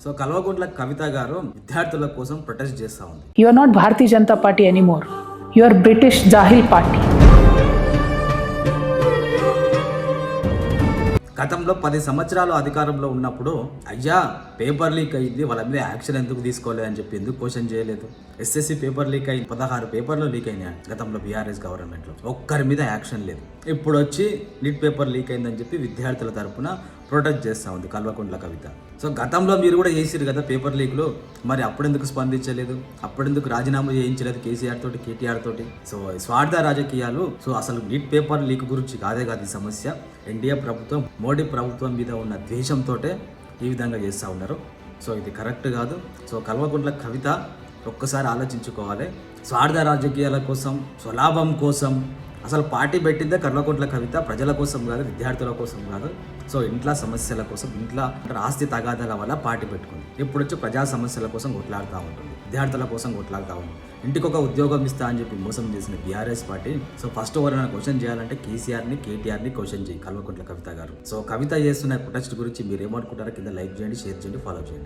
So Kalvakuntla Kavitha గారు విద్యార్థుల కోసం ప్రొటెస్ట్ చేస్తా ఉంది. You are not Bharatiya Janata Party anymore. You are British Jahil Party. గతంలో 10 సంవత్సరాలు అధికారంలో ఉన్నప్పుడు అయ్యా పేపర్ లీక్ అయింది, వాళ్ళ మీద యాక్షన్ ఎందుకు తీసుకోలేదు అని చెప్పి ఎందుకు క్వశ్చన్ చేయలేదు? ఎస్ఎస్సి పేపర్ లీక్ అయింది, 16 పేపర్లు లీక్ అయినాయి గతంలో బీఆర్ఎస్ గవర్నమెంట్లో, ఒక్కరి మీద యాక్షన్ లేదు. ఇప్పుడు వచ్చి నీట్ పేపర్ లీక్ అయిందని చెప్పి విద్యార్థుల తరపున ప్రొటెస్ట్ చేస్తూ ఉంది కల్వకుంట్ల కవిత. సో గతంలో మీరు కూడా చేసిరు కదా పేపర్ లీక్లు, మరి అప్పుడెందుకు స్పందించలేదు? అప్పుడెందుకు రాజీనామా చేయించలేదు కేసీఆర్ తోటి, కేటీఆర్ తోటి? సో స్వార్థ రాజకీయాలు. సో అసలు నీట్ పేపర్ లీక్ గురించి కాదే కాదు ఈ సమస్య. ఎన్డీఏ ప్రభుత్వం మోడీ ప్రభుత్వం మీద ఉన్న ద్వేషంతో ఈ విధంగా చేస్తూ ఉన్నారు. సో ఇది కరెక్ట్ కాదు. సో కల్వకుంట్ల కవిత ఒక్కసారి ఆలోచించుకోవాలి. స్వార్థ రాజకీయాల కోసం, స్వలాభం కోసం అసలు పార్టీ పెట్టిందే కల్వకుంట్ల కవిత ప్రజల కోసం కాదు, విద్యార్థుల కోసం కాదు. సో ఇంట్లో సమస్యల కోసం, ఇంట్లో ఆస్తి తగాదాల వల్ల పార్టీ పెట్టుకుంది. ఇప్పుడు వచ్చి ప్రజా సమస్యల కోసం కొట్లాడుతూ ఉంటుంది, విద్యార్థుల కోసం కొట్లాడుతూ ఉంటుంది. ఇంటికి ఒక ఉద్యోగం ఇస్తా అని చెప్పి మోసం చేసిన బీఆర్ఎస్ పార్టీ. సో ఫస్ట్ ఎవరైనా క్వశ్చన్ చేయాలంటే కేసీఆర్ని, కేటీఆర్ని క్వశ్చన్ చేయి కల్వకుంట్ల కవిత గారు. సో కవిత చేస్తున్న ప్రొటెస్ట్ గురించి మీరు ఏమనుకుంటారో కింద లైక్ చేయండి, షేర్ చేయండి, ఫాలో చేయండి.